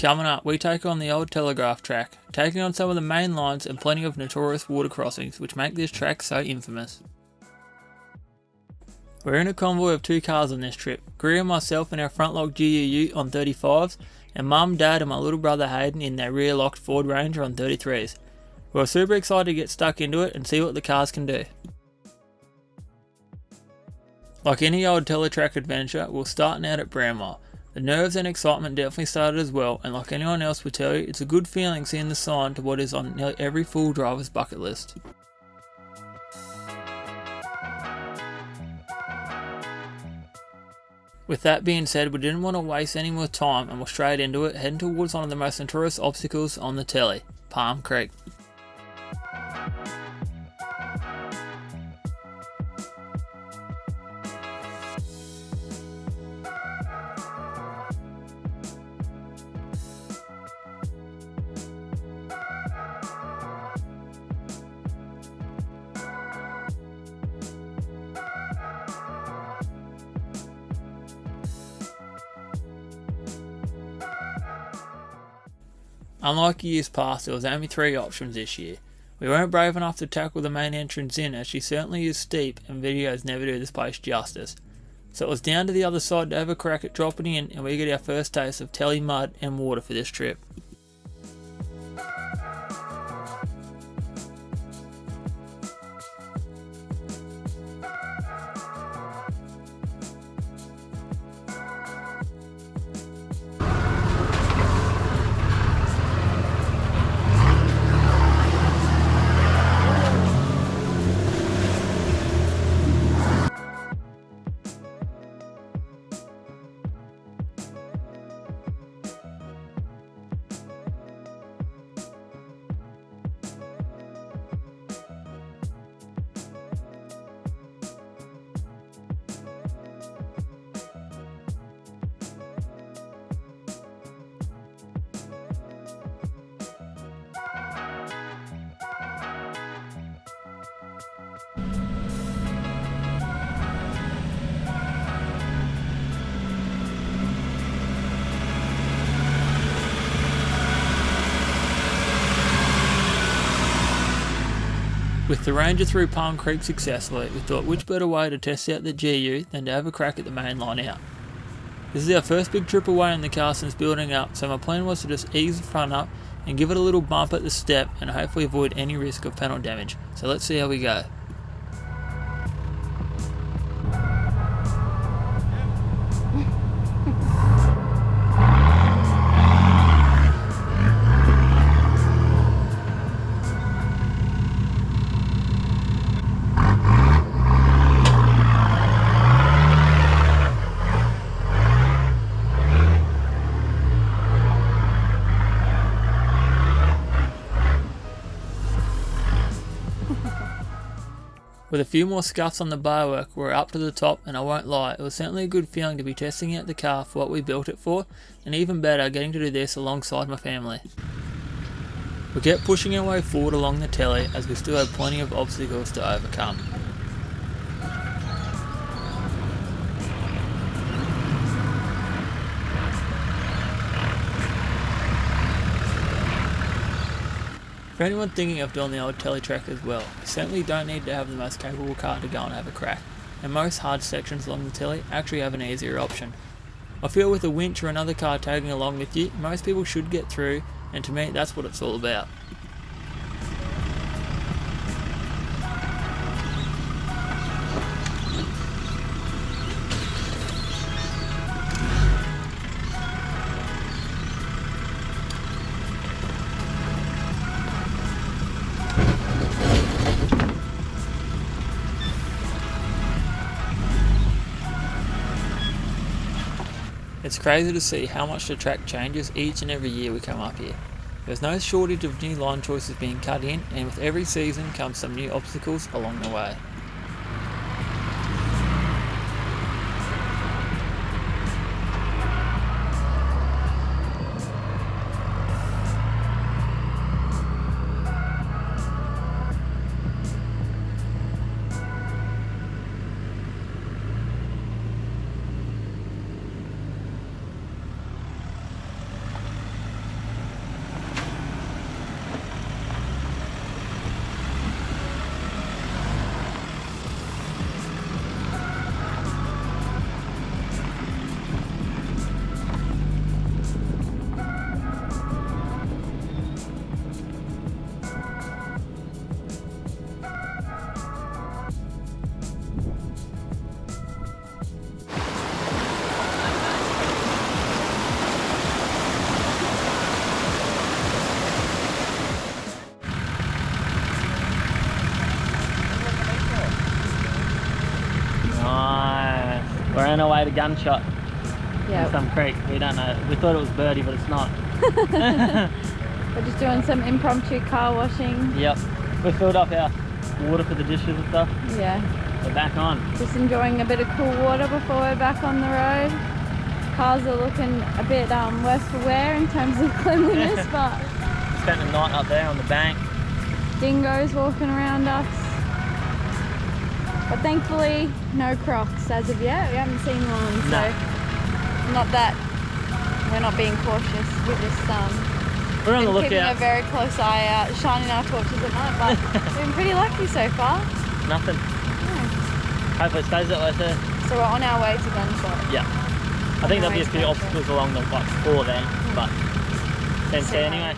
Coming up, we take on the Old Telegraph Track, taking on some of the main lines and plenty of notorious water crossings which make this track so infamous. We're in a convoy of 2 cars on this trip, Greer and myself in our front locked GUU on 35s, and Mum, Dad and my little brother Hayden in their rear locked Ford Ranger on 33s. We're super excited to get stuck into it and see what the cars can do. Like any old Tele Track adventure, we're starting out at Bramma. The nerves and excitement definitely started as well, and like anyone else would tell you, it's a good feeling seeing the sign to what is on nearly every full driver's bucket list. With that being said, we didn't want to waste any more time and we're straight into it, heading towards one of the most notorious obstacles on the telly, Palm Creek. Unlike years past, there was only 3 options this year. We weren't brave enough to tackle the main entrance in, as she certainly is steep and videos never do this place justice. So it was down to the other side to have a crack at dropping in, and we get our first taste of telly mud and water for this trip. With the Ranger through Palm Creek successfully, we thought which better way to test out the GU than to have a crack at the main line out. This is our first big trip away in the car since building up, so my plan was to just ease the front up and give it a little bump at the step and hopefully avoid any risk of panel damage. So let's see how we go. With a few more scuffs on the barwork, we're up to the top, and I won't lie, it was certainly a good feeling to be testing out the car for what we built it for, and even better, getting to do this alongside my family. We kept pushing our way forward along the telly as we still had plenty of obstacles to overcome. For anyone thinking of doing the old Tele Track as well, you certainly don't need to have the most capable car to go and have a crack, and most hard sections along the telly actually have an easier option. I feel with a winch or another car tagging along with you, most people should get through, and to me that's what it's all about. It's crazy to see how much the track changes each and every year we come up here. There's no shortage of new line choices being cut in, and with every season comes some new obstacles along the way. away at a gunshot in some creek. We don't know. We thought it was birdie, but it's not. We're just doing some impromptu car washing. Yep. We filled up our water for the dishes and stuff. Yeah. We're back on. Just enjoying a bit of cool water before we're back on the road. Cars are looking a bit worse for wear in terms of cleanliness, but... Spent the night up there on the bank. Dingoes walking around us. But thankfully, no crocs as of yet. We haven't seen one, so not that we're not being cautious. We're just we're on the lookout. Keeping a very close eye out, shining our torches at night, but we've been pretty lucky so far. Nothing. No. Hopefully it stays that way too. So we're on our way to Gunshot. Yeah. I think there'll be a few obstacles along the before then, but seems fair anyway.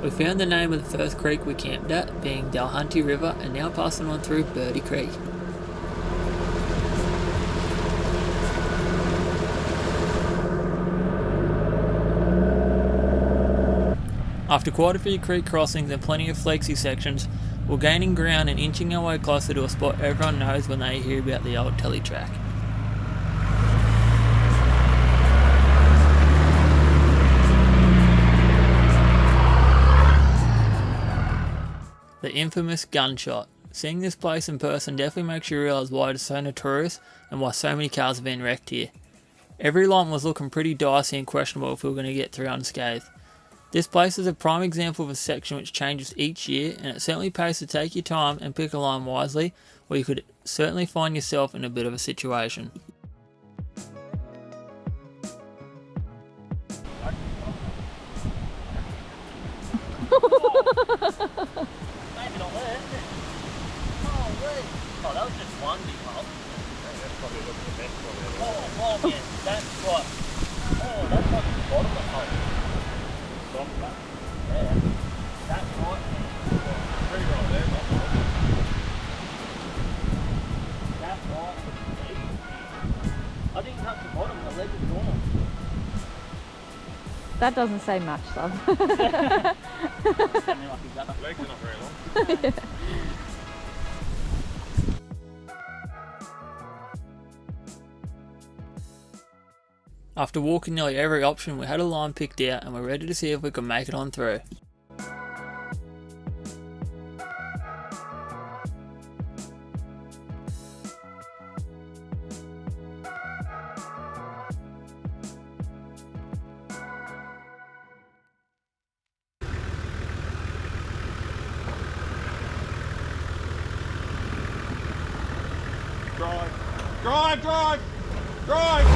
We found the name of the first creek we camped at, being Dalhunty River, and now passing on through Birdie Creek. After quite a few creek crossings and plenty of fleeksy sections, we're gaining ground and inching our way closer to a spot everyone knows when they hear about the old Tele Track. The infamous Gunshot. Seeing this place in person definitely makes you realise why it is so notorious and why so many cars have been wrecked here. Every line was looking pretty dicey and questionable if we were going to get through unscathed. This place is a prime example of a section which changes each year, and it certainly pays to take your time and pick a line wisely, or you could certainly find yourself in a bit of a situation. Maybe not there. Oh, that was just one big hole. That's probably looking the best one. Oh, yeah, that's what. Oh, that's like the bottom of the hole. Soft back. Yeah, that's right. Pretty right there, not wrong. That's right. I didn't touch the bottom, the ledge is gone. That doesn't say much, love. Legs are not very long. After walking nearly every option, we had a line picked out and we're ready to see if we can make it on through. Drive. Drive, drive, drive!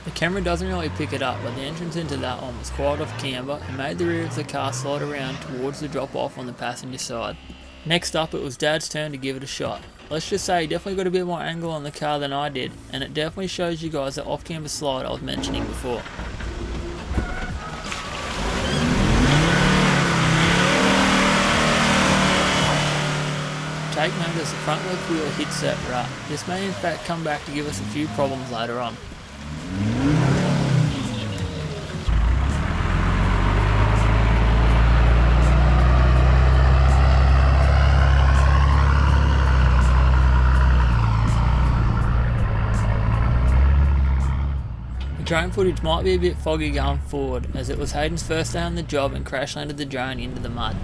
The camera doesn't really pick it up, but the entrance into that one was quite off camber and made the rear of the car slide around towards the drop off on the passenger side. Next up, it was Dad's turn to give it a shot. Let's just say he definitely got a bit more angle on the car than I did, and it definitely shows you guys that off camber slide I was mentioning before. Take note as the front left wheel hits that rut. This may in fact come back to give us a few problems later on. The drone footage might be a bit foggy going forward, as it was Hayden's first day on the job and crash landed the drone into the mud.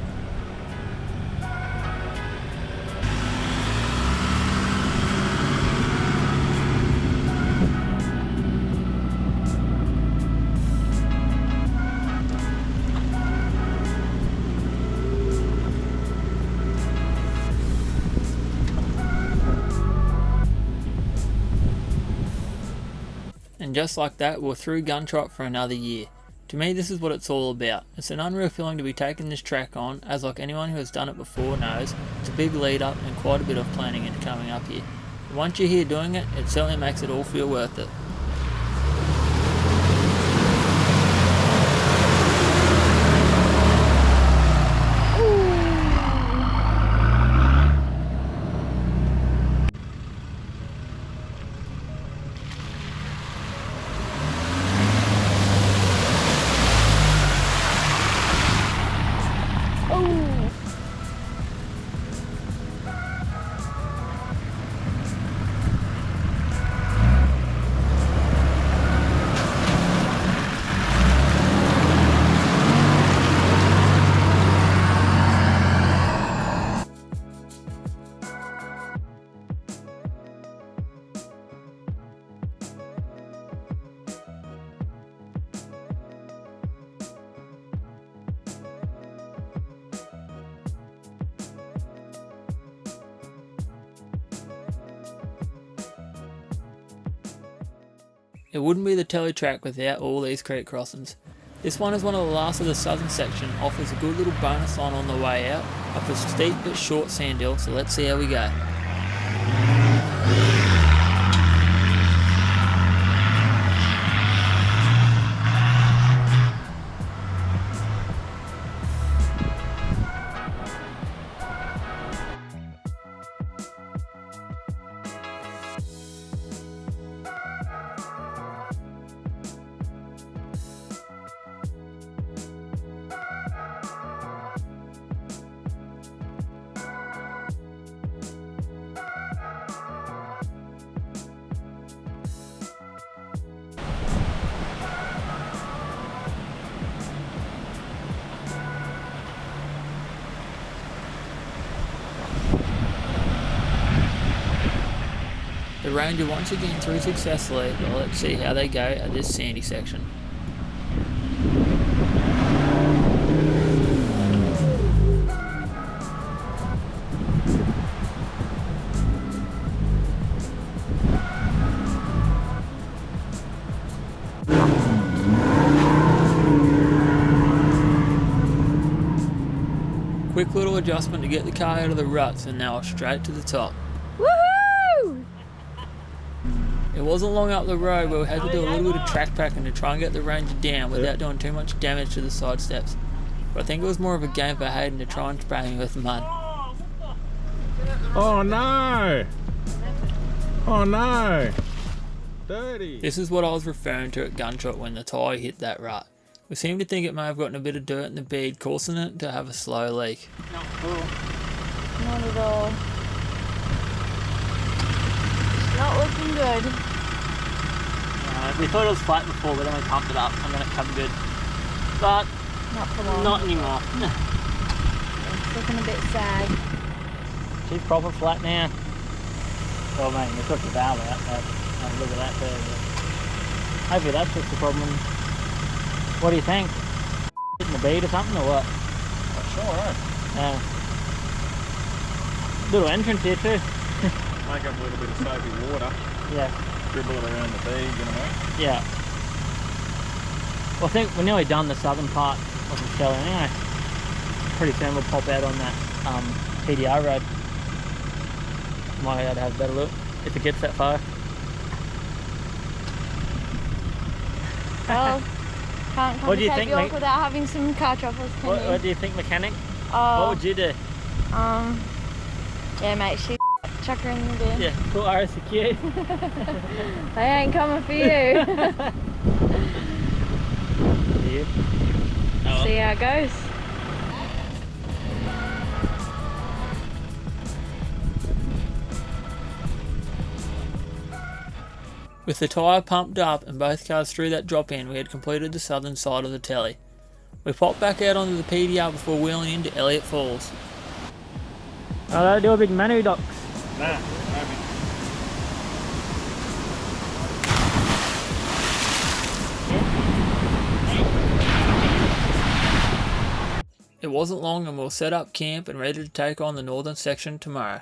And just like that, we're through Gunshot for another year. To me, this is what it's all about. It's an unreal feeling to be taking this track on, as like anyone who has done it before knows, it's a big lead up and quite a bit of planning into coming up here. But once you're here doing it, it certainly makes it all feel worth it. It wouldn't be the Tele Track without all these creek crossings. This one is one of the last of the southern section, offers a good little bonus line on the way out, up a steep but short sand hill, so let's see how we go. The Ranger once again through successfully, but let's see how they go at this sandy section. Quick little adjustment to get the car out of the ruts and now straight to the top. Woohoo! It wasn't long up the road where we had to do a little bit of track packing to try and get the Ranger down without doing too much damage to the side steps. But I think it was more of a game for Hayden to try and spray me with mud. Oh no! Oh no! Dirty! This is what I was referring to at Gunshot when the tyre hit that rut. We seem to think it may have gotten a bit of dirt in the bead, causing it to have a slow leak. Not cool. Not at all. Not looking good. We thought it was flat before, but then we pumped it up and then it come good. But Not for long. not anymore. It's looking a bit sad. She's proper flat now. Well, mate, we took the valve out, but look at that there. Hopefully that's just the problem. What do you think? Hitting the bead or something, or what? Not sure, eh? Little entrance here too. Make up a little bit of soapy water, Yeah, dribble it around the bead, you know. yeah. Well, I think we're nearly done the southern part of the shell anyway. Pretty soon we'll pop out on that PDR road. Might be able to have a better look if it gets that far. Well, can't What do you conversate think, you off mate? without having some car truffles, can you? What do you think, mechanic? Oh, What would you do? yeah, mate, she chuck her in the bin. Yeah, cool RSQ. They ain't coming for you. See how it goes. With the tyre pumped up and both cars through that drop in, we had completed the southern side of the telly. We popped back out onto the PDR before wheeling into Elliot Falls. Oh, they do a big manu docks. Nah, maybe. It wasn't long and we were set up camp and ready to take on the northern section tomorrow.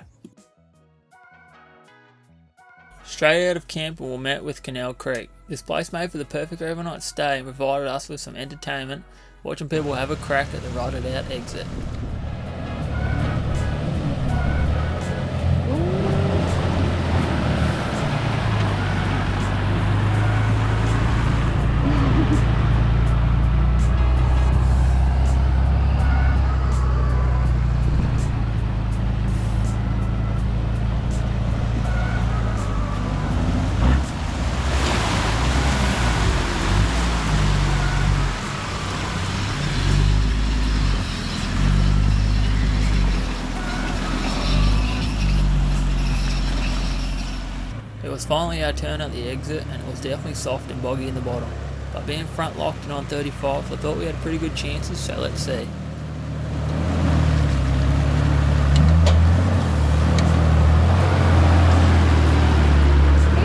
Straight out of camp we were met with Canel Creek. This place made for the perfect overnight stay and provided us with some entertainment, watching people have a crack at the rotted out exit. It was finally our turn at the exit and it was definitely soft and boggy in the bottom. But being front locked and on 35, I thought we had pretty good chances, so let's see.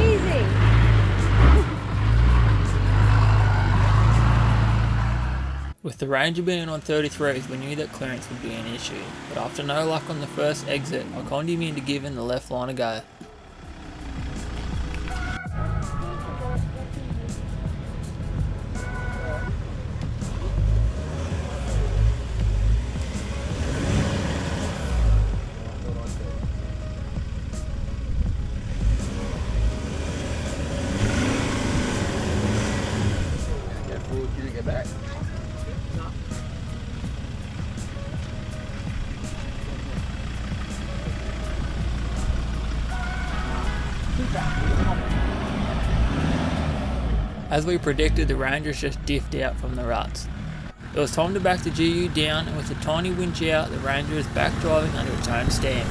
Easy. With the Ranger being on 33s, we knew that clearance would be an issue, but after no luck on the first exit, I conned him into giving the left line a go. As we predicted, the Rangers just diffed out from the ruts. It was time to back the GU down, and with the tiny winch out, the Ranger is back driving under its own stamp.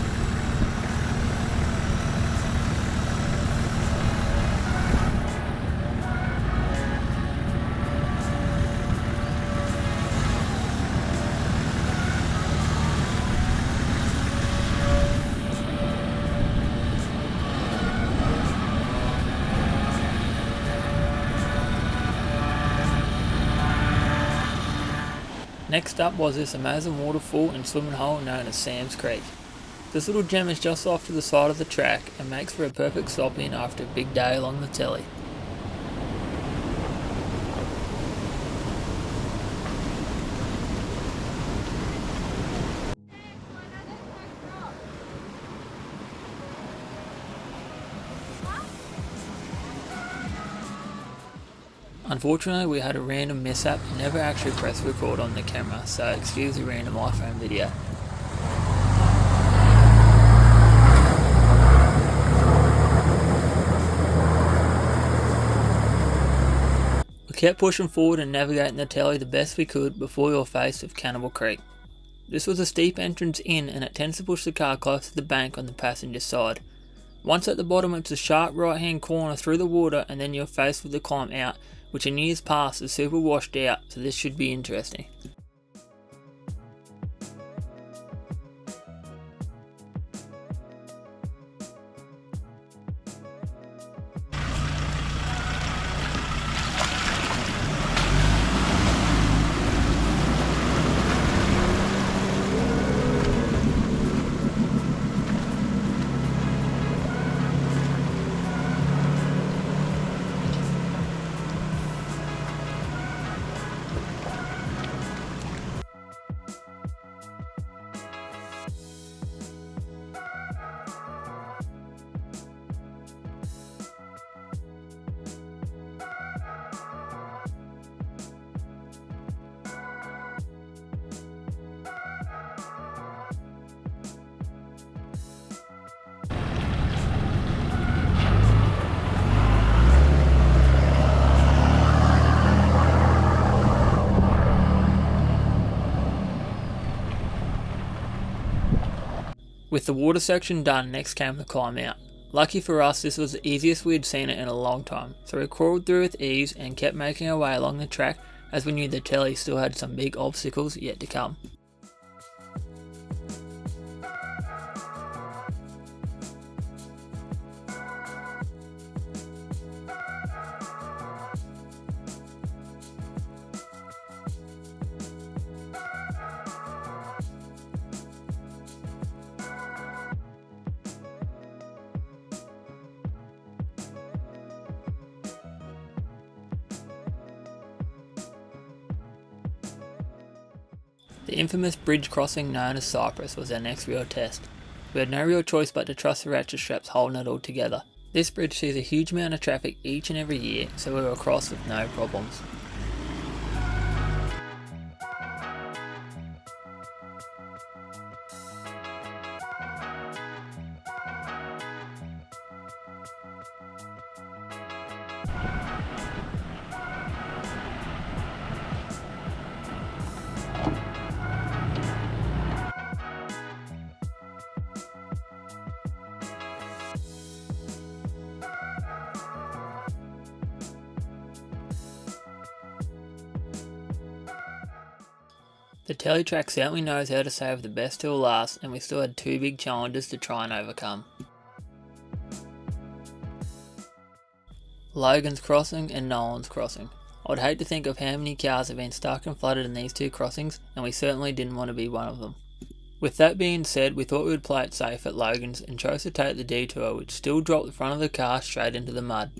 Next up was this amazing waterfall and swimming hole known as Sam's Creek. This little gem is just off to the side of the track and makes for a perfect stop in after a big day along the telly. Unfortunately, we had a random mishap and never actually pressed record on the camera, so excuse the random iPhone video. We kept pushing forward and navigating the telly the best we could before we were faced with Cannibal Creek. This was a steep entrance in, and it tends to push the car close to the bank on the passenger side. Once at the bottom, it's a sharp right hand corner through the water, and then you're faced with the climb out, which in years past is super washed out, so this should be interesting. With the water section done, next came the climb out. Lucky for us, this was the easiest we had seen it in a long time, so we crawled through with ease and kept making our way along the track as we knew the telly still had some big obstacles yet to come. The infamous bridge crossing known as Cyprus was our next real test. We had no real choice but to trust the ratchet straps holding it all together. This bridge sees a huge amount of traffic each and every year, so we were across with no problems. The Tele Track certainly knows how to save the best till last, and we still had two big challenges to try and overcome. Logans Crossing and Nolans Crossing. I would hate to think of how many cars have been stuck and flooded in these two crossings, and we certainly didn't want to be one of them. With that being said, we thought we would play it safe at Logans and chose to take the detour, which still dropped the front of the car straight into the mud.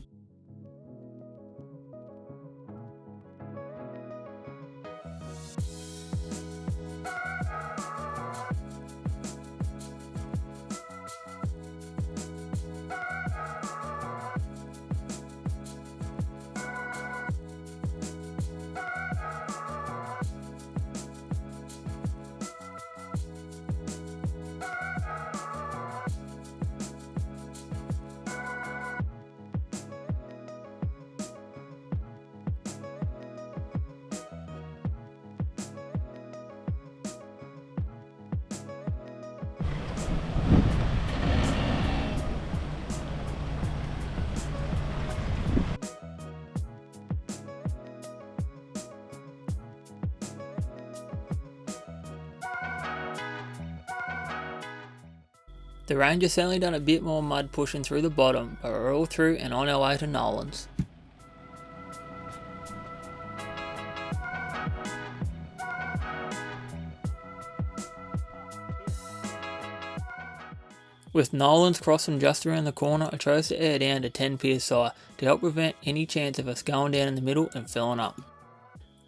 The Ranger certainly done a bit more mud pushing through the bottom, but we're all through and on our way to Nolans. With Nolans Crossing just around the corner, I chose to air down to 10 psi to help prevent any chance of us going down in the middle and filling up.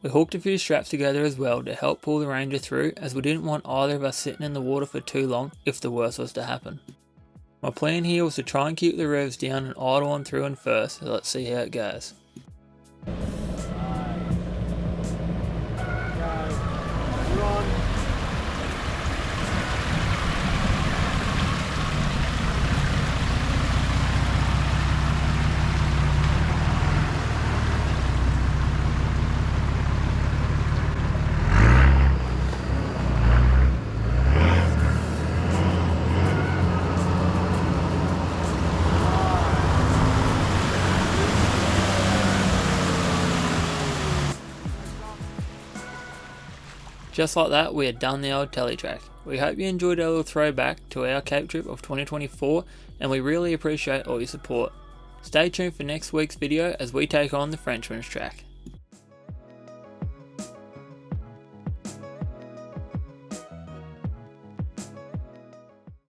We hooked a few straps together as well to help pull the Ranger through, as we didn't want either of us sitting in the water for too long if the worst was to happen. My plan here was to try and keep the revs down and idle on through and first, so let's see how it goes. Just like that, we had done the old Tele Track. We hope you enjoyed our little throwback to our Cape trip of 2024, and we really appreciate all your support. Stay tuned for next week's video as we take on the Frenchman's Track.